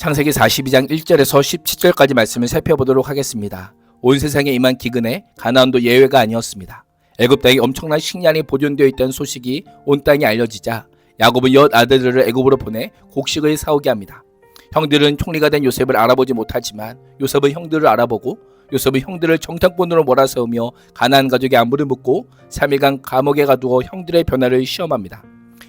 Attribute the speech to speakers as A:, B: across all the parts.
A: 창세기 42장 1절에서 17절까지 말씀을 살펴보도록 하겠습니다. 온 세상에 임한 기근에 가나안도 예외가 아니었습니다. 애굽 땅에 엄청난 식량이 보존되어 있다는 소식이 온 땅에 알려지자 야곱은 엿 아들들을 애굽으로 보내 곡식을 사오게 합니다. 형들은 총리가 된 요셉을 알아보지 못하지만 요셉은 형들을 알아보고 요셉은 형들을 정탐꾼으로 몰아세우며 가나안 가족의 안부를 묻고 3일간 감옥에 가두어 형들의 변화를 시험합니다.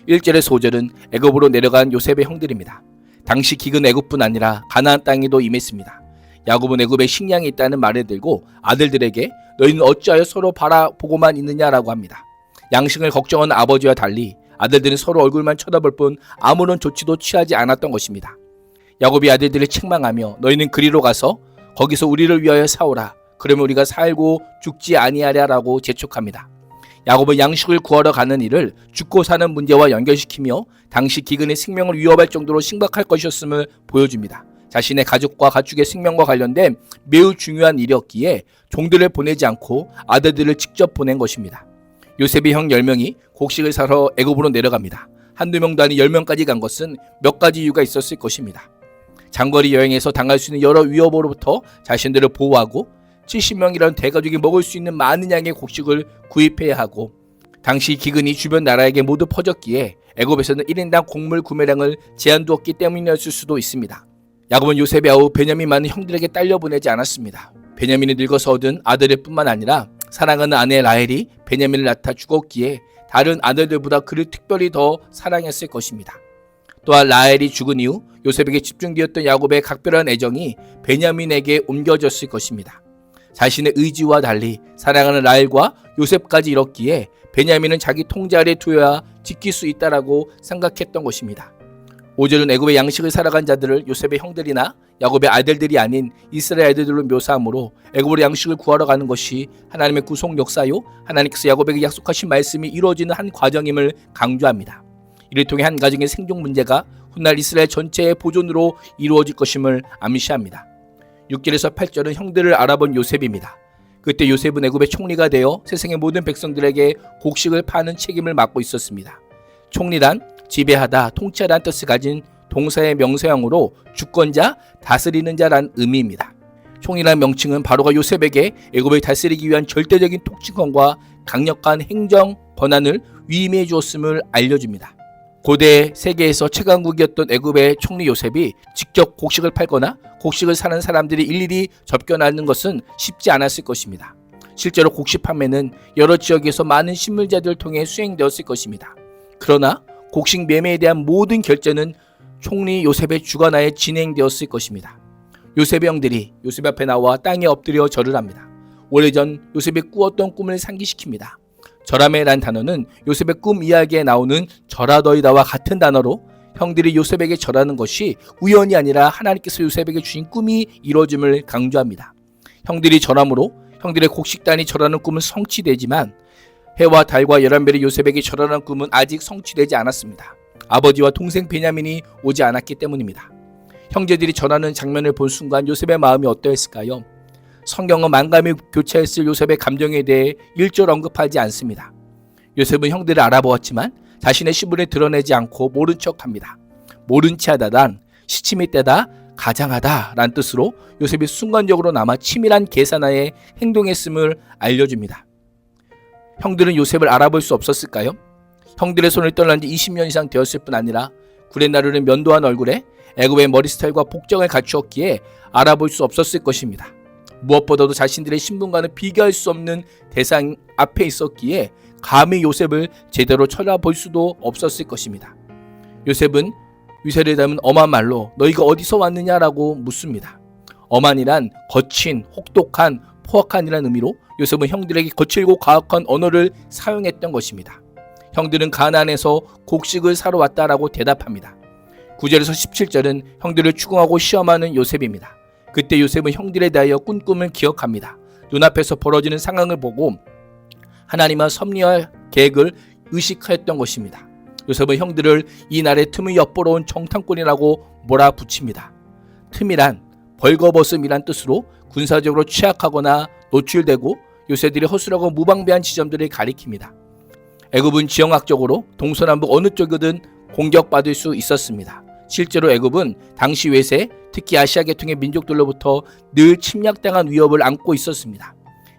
A: 1절에서 5절은 애굽으로 내려간 요셉의 형들입니다. 당시 기근 애굽뿐 아니라 가나안 땅에도 임했습니다. 야곱은 애굽에 식량이 있다는 말을 들고 아들들에게 너희는 어찌하여 서로 바라보고만 있느냐라고 합니다. 양식을 걱정하는 아버지와 달리 아들들은 서로 얼굴만 쳐다볼 뿐 아무런 조치도 취하지 않았던 것입니다. 야곱이 아들들을 책망하며 너희는 그리로 가서 거기서 우리를 위하여 사오라. 그러면 우리가 살고 죽지 아니하랴라고 재촉합니다. 야곱은 양식을 구하러 가는 일을 죽고 사는 문제와 연결시키며 당시 기근의 생명을 위협할 정도로 심각할 것이었음을 보여줍니다. 자신의 가족과 가축의 생명과 관련된 매우 중요한 일이었기에 종들을 보내지 않고 아들들을 직접 보낸 것입니다. 요셉의 형 10명이 곡식을 사러 애굽으로 내려갑니다. 한두 명도 아닌 10명까지 간 것은 몇 가지 이유가 있었을 것입니다. 장거리 여행에서 당할 수 있는 여러 위협으로부터 자신들을 보호하고 70명이라는 대가족이 먹을 수 있는 많은 양의 곡식을 구입해야 하고 당시 기근이 주변 나라에게 모두 퍼졌기에 애굽에서는 1인당 곡물 구매량을 제한두었기 때문이었을 수도 있습니다. 야곱은 요셉의 아우 베냐민만은 형들에게 딸려 보내지 않았습니다. 베냐민이 늙어서 얻은 아들일 뿐만 아니라 사랑하는 아내 라헬이 베냐민을 낳다 죽었기에 다른 아들들보다 그를 특별히 더 사랑했을 것입니다. 또한 라헬이 죽은 이후 요셉에게 집중되었던 야곱의 각별한 애정이 베냐민에게 옮겨졌을 것입니다. 자신의 의지와 달리 사랑하는 라헬과 요셉까지 잃었기에 베냐민은 자기 통제 아래 두어야 지킬 수 있다라고 생각했던 것입니다. 5절은 애굽의 양식을 살아간 자들을 요셉의 형들이나 야곱의 아들들이 아닌 이스라엘 아들들로 묘사하므로 애굽으로 양식을 구하러 가는 것이 하나님의 구속 역사요 하나님께서 야곱에게 약속하신 말씀이 이루어지는 한 과정임을 강조합니다. 이를 통해 한 가정의 생존 문제가 훗날 이스라엘 전체의 보존으로 이루어질 것임을 암시합니다. 6절에서 8절은 형들을 알아본 요셉입니다. 그때 요셉은 애굽의 총리가 되어 세상의 모든 백성들에게 곡식을 파는 책임을 맡고 있었습니다. 총리란 지배하다, 통치하다는 뜻을 가진 동사의 명사형으로 주권자, 다스리는 자란 의미입니다. 총리란 명칭은 바로가 요셉에게 애굽을 다스리기 위한 절대적인 통치권과 강력한 행정 권한을 위임해 주었음을 알려줍니다. 고대 세계에서 최강국이었던 애굽의 총리 요셉이 직접 곡식을 팔거나 곡식을 사는 사람들이 일일이 접견하는 것은 쉽지 않았을 것입니다. 실제로 곡식 판매는 여러 지역에서 많은 신물자들을 통해 수행되었을 것입니다. 그러나 곡식 매매에 대한 모든 결제는 총리 요셉의 주관하에 진행되었을 것입니다. 요셉의 형들이 요셉 앞에 나와 땅에 엎드려 절을 합니다. 오래전 요셉이 꾸었던 꿈을 상기시킵니다. 절함이란 단어는 요셉의 꿈 이야기에 나오는 절하더이다와 같은 단어로 형들이 요셉에게 절하는 것이 우연이 아니라 하나님께서 요셉에게 주신 꿈이 이루어짐을 강조합니다. 형들이 절함으로 형들의 곡식단이 절하는 꿈은 성취되지만 해와 달과 11별이 요셉에게 절하는 꿈은 아직 성취되지 않았습니다. 아버지와 동생 베냐민이 오지 않았기 때문입니다. 형제들이 절하는 장면을 본 순간 요셉의 마음이 어떠했을까요? 성경은 만감이 교차했을 요셉의 감정에 대해 일절 언급하지 않습니다. 요셉은 형들을 알아보았지만 자신의 신분을 드러내지 않고 모른 척합니다. 모른 체하다란 시침이 때다 가장하다 란 뜻으로 요셉이 순간적으로 남아 치밀한 계산하에 행동했음을 알려줍니다. 형들은 요셉을 알아볼 수 없었을까요? 형들의 손을 떠난 지 20년 이상 되었을 뿐 아니라 구레나루는 면도한 얼굴에 애굽의 머리 스타일과 복장을 갖추었기에 알아볼 수 없었을 것입니다. 무엇보다도 자신들의 신분과는 비교할 수 없는 대상 앞에 있었기에 감히 요셉을 제대로 쳐다볼 수도 없었을 것입니다. 요셉은 위세를 담은 엄한 말로 너희가 어디서 왔느냐라고 묻습니다. 엄한이란 거친, 혹독한, 포악한이라는 의미로 요셉은 형들에게 거칠고 가혹한 언어를 사용했던 것입니다. 형들은 가나안에서 곡식을 사러 왔다라고 대답합니다. 9절에서 17절은 형들을 추궁하고 시험하는 요셉입니다. 그때 요셉은 형들에 대하여 꾼 꿈을 기억합니다. 눈앞에서 벌어지는 상황을 보고 하나님의 섭리와 계획을 의식하였던 것입니다. 요셉은 형들을 이 날의 틈을 엿보러 온 정탐꾼이라고 몰아붙입니다. 틈이란 벌거벗음이란 뜻으로 군사적으로 취약하거나 노출되고 요새들이 허술하고 무방비한 지점들을 가리킵니다. 애굽은 지형학적으로 동서남북 어느 쪽이든 공격받을 수 있었습니다. 실제로 애굽은 당시 외세 특히 아시아 계통의 민족들로부터 늘 침략당한 위협을 안고 있었습니다.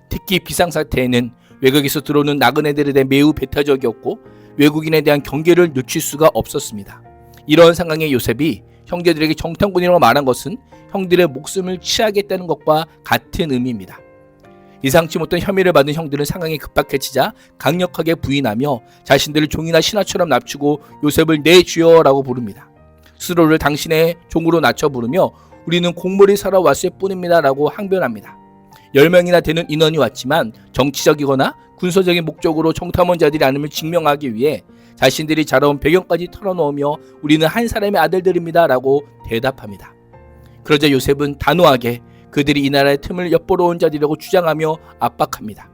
A: 특히 비상사태에는 외국에서 들어오는 나그네들에 대해 매우 배타적이었고 외국인에 대한 경계를 늦출 수가 없었습니다. 이런 상황에 요셉이 형제들에게 정탐꾼이라고 말한 것은 형들의 목숨을 취하겠다는 것과 같은 의미입니다. 예상치 못한 혐의를 받은 형들은 상황이 급박해지자 강력하게 부인하며 자신들을 종이나 신하처럼 낮추고 요셉을 내 주여라고 부릅니다. 스스로를 당신의 종으로 낮춰 부르며 우리는 공물이 사러 왔을 뿐입니다 라고 항변합니다. 10명이나 되는 인원이 왔지만 정치적이거나 군사적인 목적으로 정탐원자들이 아님을 증명하기 위해 자신들이 자라온 배경까지 털어놓으며 우리는 한 사람의 아들들입니다 라고 대답합니다. 그러자 요셉은 단호하게 그들이 이 나라의 틈을 엿보러 온 자들이라고 주장하며 압박합니다.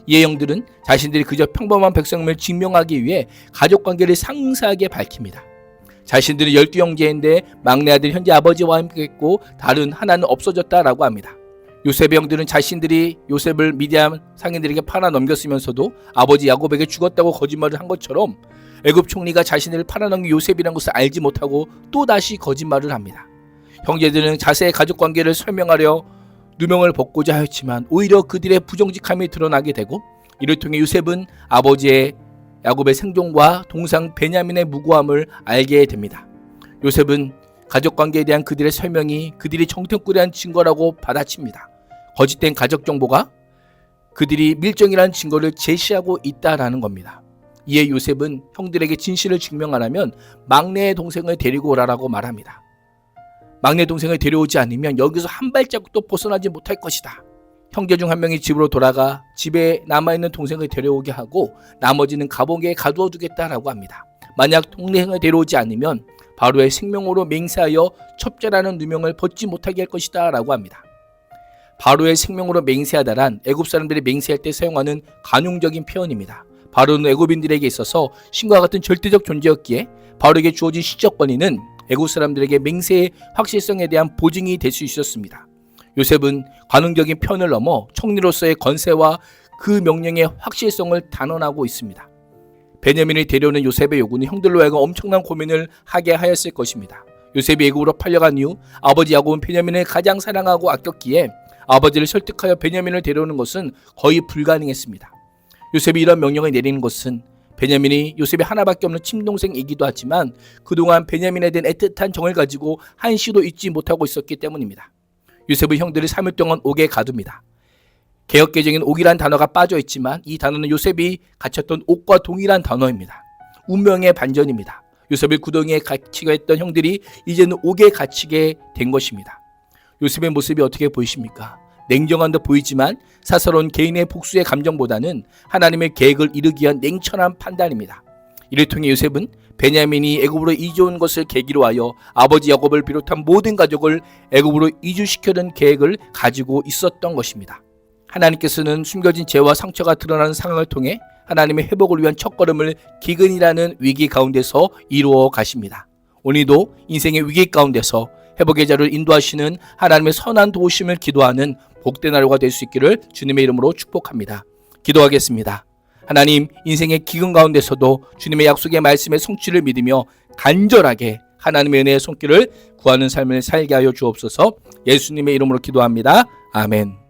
A: 이에 형들은 자신들이 그저 평범한 백성임을 증명하기 위해 가족관계를 상세하게 밝힙니다. 자신들이 12형제인데 막내 아들 현재 아버지와 함께 했고 다른 하나는 없어졌다라고 합니다. 요셉의 형들은 자신들이 요셉을 미디안 상인들에게 팔아 넘겼으면서도 아버지 야곱에게 죽었다고 거짓말을 한 것처럼 애굽 총리가 자신을 팔아넘긴 요셉이라는 것을 알지 못하고 또다시 거짓말을 합니다. 형제들은 자세히 가족관계를 설명하려 누명을 벗고자 하였지만 오히려 그들의 부정직함이 드러나게 되고 이를 통해 요셉은 아버지의 야곱의 생존과 동상 베냐민의 무고함을 알게 됩니다. 요셉은 가족관계에 대한 그들의 설명이 그들이 정탐꾼이라는 증거라고 받아칩니다. 거짓된 가족 정보가 그들이 밀정이라는 증거를 제시하고 있다라는 겁니다. 이에 요셉은 형들에게 진실을 증명하려면 막내 동생을 데리고 오라라고 말합니다. 막내 동생을 데려오지 않으면 여기서 한 발자국도 벗어나지 못할 것이다. 형제 중 한 명이 집으로 돌아가 집에 남아있는 동생을 데려오게 하고 나머지는 감옥에 가두어 두겠다라고 합니다. 만약 동생을 데려오지 않으면 바로의 생명으로 맹세하여 첩자라는 누명을 벗지 못하게 할 것이다 라고 합니다. 바로의 생명으로 맹세하다란 애굽 사람들이 맹세할 때 사용하는 관용적인 표현입니다. 바로는 애굽인들에게 있어서 신과 같은 절대적 존재였기에 바로에게 주어진 시적 권위는 애굽 사람들에게 맹세의 확실성에 대한 보증이 될 수 있었습니다. 요셉은 관용적인 표현을 넘어 총리로서의 건세와 그 명령의 확실성을 단언하고 있습니다. 베냐민을 데려오는 요셉의 요구는 형들로 하여금 엄청난 고민을 하게 하였을 것입니다. 요셉이 애굽으로 팔려간 이후 아버지 야곱은 베냐민을 가장 사랑하고 아꼈기에 아버지를 설득하여 베냐민을 데려오는 것은 거의 불가능했습니다. 요셉이 이런 명령을 내리는 것은 베냐민이 요셉이 하나밖에 없는 친동생이기도 하지만 그동안 베냐민에 대한 애틋한 정을 가지고 한시도 잊지 못하고 있었기 때문입니다. 요셉은 형들을 3일 동안 옥에 가둡니다. 개역개정인 옥이란 단어가 빠져있지만 이 단어는 요셉이 갇혔던 옥과 동일한 단어입니다. 운명의 반전입니다. 요셉을 구덩이에 갇히게 했던 형들이 이제는 옥에 갇히게 된 것입니다. 요셉의 모습이 어떻게 보이십니까? 냉정한 듯 보이지만 사사로운 개인의 복수의 감정보다는 하나님의 계획을 이루기 위한 냉철한 판단입니다. 이를 통해 요셉은 베냐민이 애굽으로 이주온 것을 계기로 하여 아버지 야곱을 비롯한 모든 가족을 애굽으로 이주시키려는 계획을 가지고 있었던 것입니다. 하나님께서는 숨겨진 죄와 상처가 드러나는 상황을 통해 하나님의 회복을 위한 첫걸음을 기근이라는 위기 가운데서 이루어 가십니다. 오늘도 인생의 위기 가운데서 회복의 자를 인도하시는 하나님의 선한 도우심을 기도하는 복된 하루가 될 수 있기를 주님의 이름으로 축복합니다. 기도하겠습니다. 하나님, 인생의 기근 가운데서도 주님의 약속의 말씀의 성취를 믿으며 간절하게 하나님의 은혜의 손길을 구하는 삶을 살게 하여 주옵소서. 예수님의 이름으로 기도합니다. 아멘.